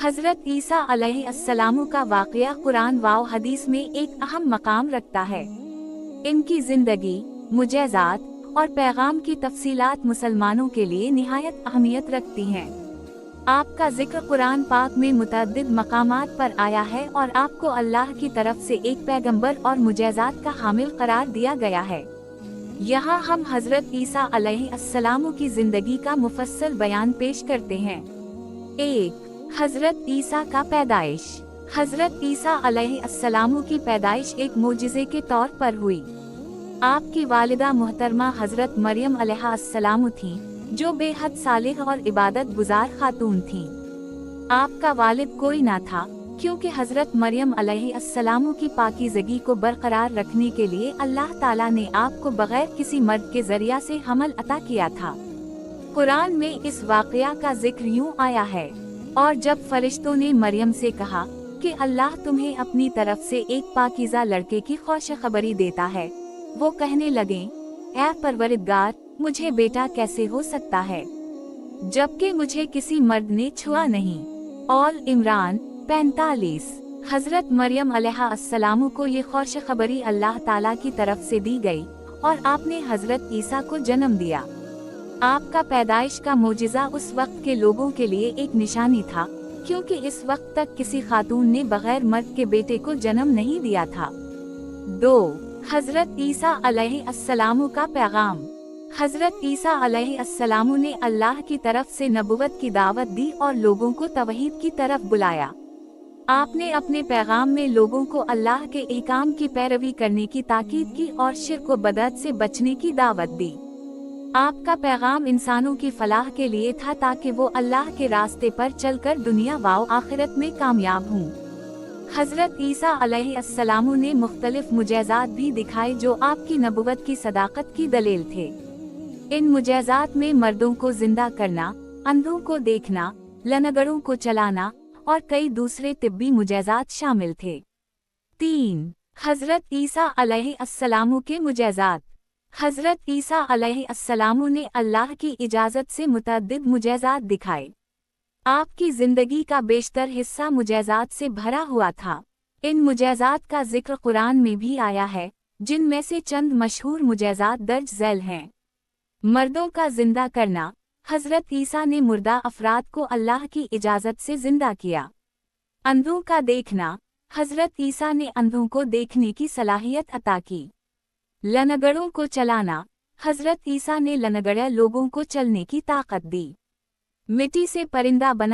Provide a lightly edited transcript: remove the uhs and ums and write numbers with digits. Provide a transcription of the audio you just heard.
हजरत ईसा अलैहिस्सलाम का वाक़या कुरान व हदीस में एक अहम मकाम रखता है। इनकी जिंदगी, मुजज़ात और पैगाम की तफसीलात मुसलमानों के लिए निहायत अहमियत रखती हैं। आपका जिक्र कुरान पाक में मुतअद्दिद मकामात पर आया है और आपको अल्लाह की तरफ से एक पैगंबर और मुजज़ात का हामिल करार दिया गया है। यहाँ हम हजरत ईसा अलैहिस्सलाम की जिंदगी का मुफस्सल बयान पेश करते हैं। 1. हजरत ईसा का पैदाइश। हजरत ईसा अलैहिस्सलाम की पैदाइश एक मोजिज़े के तौर पर हुई। आपकी वालिदा मुहतरमा हजरत मरियम अलैहिस्सलाम थीं, जो बेहद सालिह और इबादत गुजार खातून थीं। आपका वालिद कोई ना था, क्योंकि हजरत मरियम अलैहिस्सलाम की पाकीज़गी को बरकरार रखने के लिए अल्लाह ताला ने आपको बगैर किसी मर्द के जरिया से हमल अता किया था। कुरान में इस वाक़या का जिक्र यूं आया है, और जब फरिश्तों ने मरियम से कहा कि अल्लाह तुम्हें अपनी तरफ से एक पाकीज़ा लड़के की खुशखबरी देता है, वो कहने लगे, ऐ परवरिदगार, मुझे बेटा कैसे हो सकता है, जबकि मुझे किसी मर्द ने छुआ नहीं। ऑल इमरान 45। हजरत मरियम अलैहिस्सलाम को ये खुशखबरी अल्लाह ताला की तरफ से दी गई और आपने हजरत ईसा को जन्म दिया। आपका पैदाइश का मोजिज़ा उस वक्त के लोगों के लिए एक निशानी था, क्योंकि इस वक्त तक किसी खातून ने बगैर मर्द के बेटे को जन्म नहीं दिया था। 2. हजरत ईसा अलैहिस्सलाम का पैगाम। हजरत ईसा अलैहिस्सलाम ने अल्लाह की तरफ से नबुवत की दावत दी और लोगों को तौहीद की तरफ बुलाया। आपने अपने पैगाम में लोगों को अल्लाह के अहकाम की पैरवी करने की ताकीद की और शिर्क व बदअत से बचने की दावत दी। आपका पैगाम इंसानों की फलाह के लिए था, ताकि वो अल्लाह के रास्ते पर चलकर दुनिया व आखिरत में कामयाब हों। हजरत ईसा अलैहिस्सलाम ने मुख्तलिफ मुजज़ात भी दिखाए जो आपकी नबुवत की सदाकत की दलील थे। इन मुजज़ात में मर्दों को जिंदा करना, अंधों को देखना, लंगड़ों को चलाना और कई दूसरे तिब्बी मुजज़ात शामिल थे। 3. हजरत ईसा अलैहिस्सलाम के मुजज़ात। हजरत ईसा अलैहिस्सलाम ने अल्लाह की इजाज़त से मुतअद्दिद मुजज़ात दिखाए। आपकी जिंदगी का बेशतर हिस्सा मुजज़ात से भरा हुआ था। इन मुजज़ात का जिक्र कुरान में भी आया है, जिनमें से चंद मशहूर मुजज़ात दर्ज झैल हैं। मर्दों का जिंदा करना। हजरत ईसा ने मुर्दा अफराद को अल्लाह की इजाज़त से जिंदा किया। अंधों का देखना। हजरत ईसा ने अंधों को देखने की सलाहियत अता की। लंगड़ों को चलाना। हजरत ईसा ने लंगड़ा लोगों को चलने की ताकत दी। मिट्टी से परिंदा बना